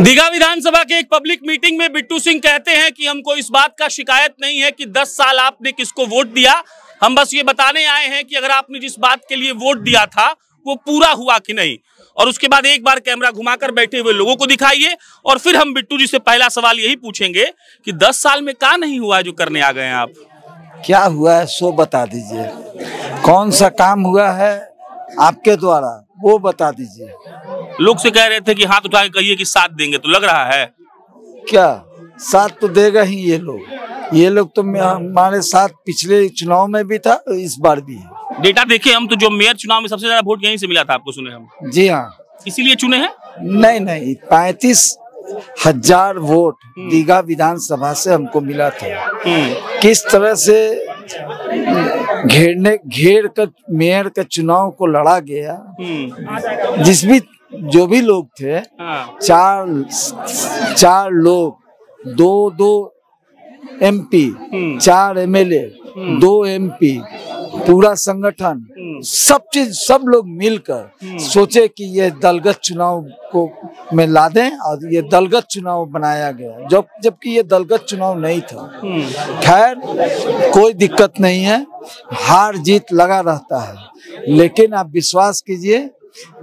दीघा विधानसभा के एक public meeting में बिट्टू सिंह कहते हैं कि हमको इस बात का शिकायत नहीं है कि 10 साल आपने किसको वोट दिया। हम बस ये बताने आए हैं कि अगर आपने जिस बात के लिए वोट दिया था वो पूरा हुआ कि नहीं। और उसके बाद एक बार कैमरा घुमाकर बैठे हुए लोगों को दिखाइए और फिर हम बिट्टू जी से पहला सवाल यही पूछेंगे कि 10 साल में क्या नहीं हुआ है जो करने आ गए हैं आप। क्या हुआ है सो बता दीजिए, कौन सा काम हुआ है आपके द्वारा वो बता दीजिए। लोग से कह रहे थे कि हाथ उठा के कहिए कि साथ देंगे, तो लग रहा है क्या साथ तो देगा ही ये लोग तो हमारे साथ पिछले चुनाव में भी था, इस बार भी है। डेटा देखे हम तो जो मेयर चुनाव में सबसे ज्यादा वोट यहीं से मिला था, आपको सुने हम। जी हाँ, इसीलिए चुने हैं। नहीं 35,000 वोट दीघा विधानसभा से हमको मिला था। किस तरह से घेर कर मेयर के चुनाव को लड़ा गया, जो भी लोग थे, चार लोग, दो MP, 4 MLA, 2 MP, पूरा संगठन, सब लोग मिलकर सोचे कि ये दलगत चुनाव को में ला दें और ये दलगत चुनाव बनाया गया, जबकि ये दलगत चुनाव नहीं था। खैर कोई दिक्कत नहीं है, हार जीत लगा रहता है, लेकिन आप विश्वास कीजिए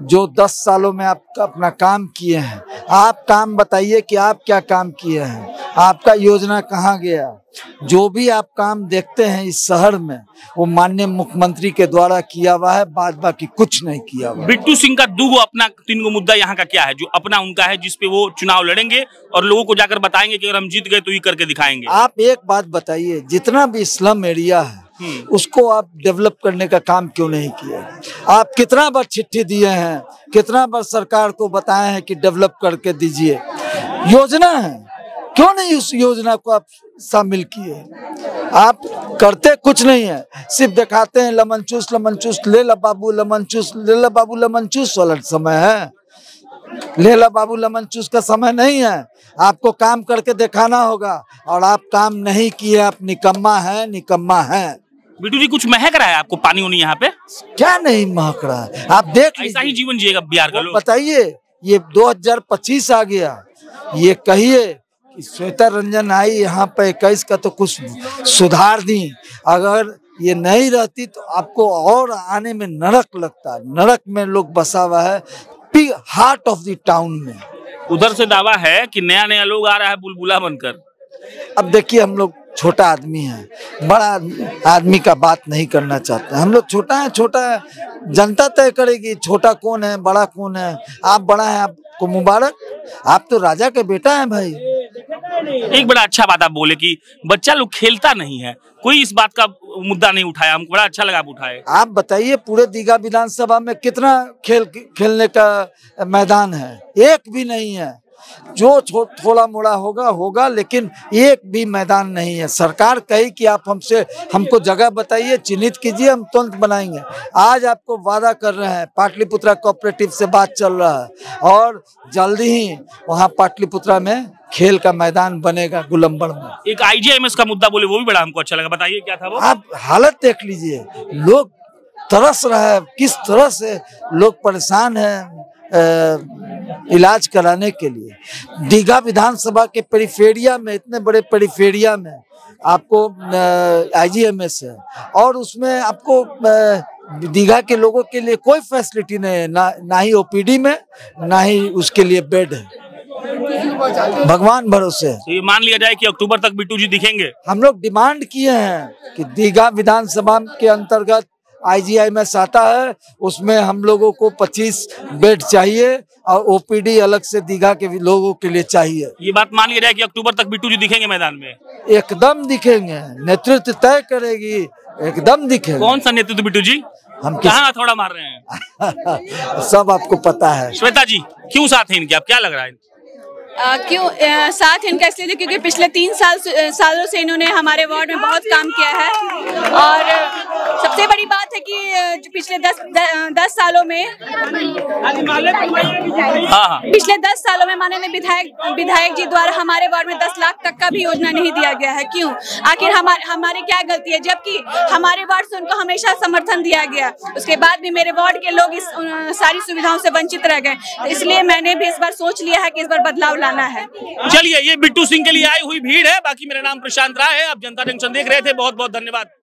जो 10 सालों में आप अपना काम किए हैं, आप काम बताइए कि आप क्या काम किए हैं, आपका योजना कहाँ गया। जो भी आप काम देखते हैं इस शहर में वो माननीय मुख्यमंत्री के द्वारा किया हुआ है, बाद बाकी कुछ नहीं किया हुआ। बिट्टू सिंह का 2 अपना 3 मुद्दा यहाँ का क्या है जो अपना उनका है, जिसपे वो चुनाव लड़ेंगे और लोगों को जाकर बताएंगे कि अगर हम जीत गए तो ये करके दिखाएंगे। आप एक बात बताइए, जितना भी स्लम एरिया है उसको आप डेवलप करने का काम क्यों नहीं किया? आप कितना बार चिट्ठी दिए हैं, कितना बार सरकार को बताए हैं कि डेवलप करके दीजिए। योजना है, क्यों नहीं उस योजना को आप शामिल किए? आप करते कुछ नहीं है, सिर्फ दिखाते हैं लेमन चूस ले ला बाबू लेमन चूस वाला समय है। ले ला बाबू लेमन चूस का समय नहीं है, आपको काम करके दिखाना होगा और आप काम नहीं किए, आप निकम्मा है। बिट्टू जी कुछ महक रहा है आपको पानी उनी यहाँ पे? क्या नहीं महक रहा है, आप देख ऐसा ही जीवन जिएगा बिहार का लोग। बताइए, ये 2025 आ गया, ये कहिए कि श्वेता रंजन आई यहाँ पे 21 का तो कुछ सुधार दी, अगर ये नहीं रहती तो आपको और आने में नरक लगता। नरक में लोग बसा हुआ है, हार्ट ऑफ द टाउन में। उधर से दावा है कि नया लोग आ रहा है बुलबुला बनकर। अब देखिए, हम लोग छोटा आदमी है, बड़ा आदमी का बात नहीं करना चाहते। हम लोग छोटा है, जनता तय करेगी छोटा कौन है बड़ा कौन है। आप बड़ा है, आपको मुबारक, आप तो राजा के बेटा हैं भाई। एक बड़ा अच्छा बात आप बोले कि बच्चा लोग खेलता नहीं है, कोई इस बात का मुद्दा नहीं उठाया, हमको बड़ा अच्छा लगा आप उठाए। आप बताइए पूरे दीघा विधानसभा में कितना खेलने का मैदान है? एक भी नहीं है। जो थोड़ा मोड़ा होगा, लेकिन एक भी मैदान नहीं है। सरकार कही कि आप हमको जगह बताइए, चिन्हित कीजिए, हम तुरंत बनाएंगे। आज आपको वादा कर रहे हैं, पाटलिपुत्रा कोऑपरेटिव से बात चल रहा है और जल्दी ही वहाँ पाटलिपुत्रा में खेल का मैदान बनेगा गुलंबर में। एक IGMS का मुद्दा बोले, वो भी बड़ा हमको अच्छा लगा, बताइए क्या था वो? आप हालत देख लीजिए, लोग तरस रहा है, किस तरह से लोग परेशान हैं इलाज कराने के लिए। दीघा विधानसभा के पेरिफेरिया में, इतने बड़े पेरिफेरिया में आपको IGMS है और उसमें आपको दीघा के लोगों के लिए कोई फैसिलिटी नहीं है, ना ही OPD में, ना ही उसके लिए बेड है। भगवान भरोसे। तो ये मान लिया जाए कि अक्टूबर तक बिट्टू जी दिखेंगे। हम लोग डिमांड किए हैं कि दीघा विधानसभा के अंतर्गत IGMS आता है, उसमें हम लोगों को 25 बेड चाहिए और OPD अलग से दीघा के लोगों के लिए चाहिए। ये बात मान लिया जाए कि अक्टूबर तक बिट्टू जी दिखेंगे मैदान में? एकदम दिखेंगे, नेतृत्व तय करेगी, एकदम दिखेगा। कौन सा नेतृत्व बिट्टू जी? हम कहाँ हथौड़ा मार रहे हैं? सब आपको पता है। श्वेता जी क्यों साथ हैं इनके, आप क्या लग रहा है? क्यों साथ इनका इसलिए क्योंकि पिछले 3 सालों से इन्होंने हमारे वार्ड में बहुत काम किया है और सबसे बड़ी बात है कि पिछले 10 सालों में पिछले 10 सालों में माननीय विधायक जी द्वारा हमारे वार्ड में 10 लाख तक का भी योजना नहीं दिया गया है। क्यों? आखिर हमारी क्या गलती है, जबकि हमारे वार्ड से उनको हमेशा समर्थन दिया गया, उसके बाद भी मेरे वार्ड के लोग इस सारी सुविधाओं से वंचित रह गए। तो इसलिए मैंने भी इस बार सोच लिया है कि इस बार बदलाव जाना है। चलिए, ये बिट्टू सिंह के लिए आई हुई भीड़ है। बाकी मेरा नाम प्रशांत राय है, आप जनता जंक्शन देख रहे थे। बहुत बहुत धन्यवाद।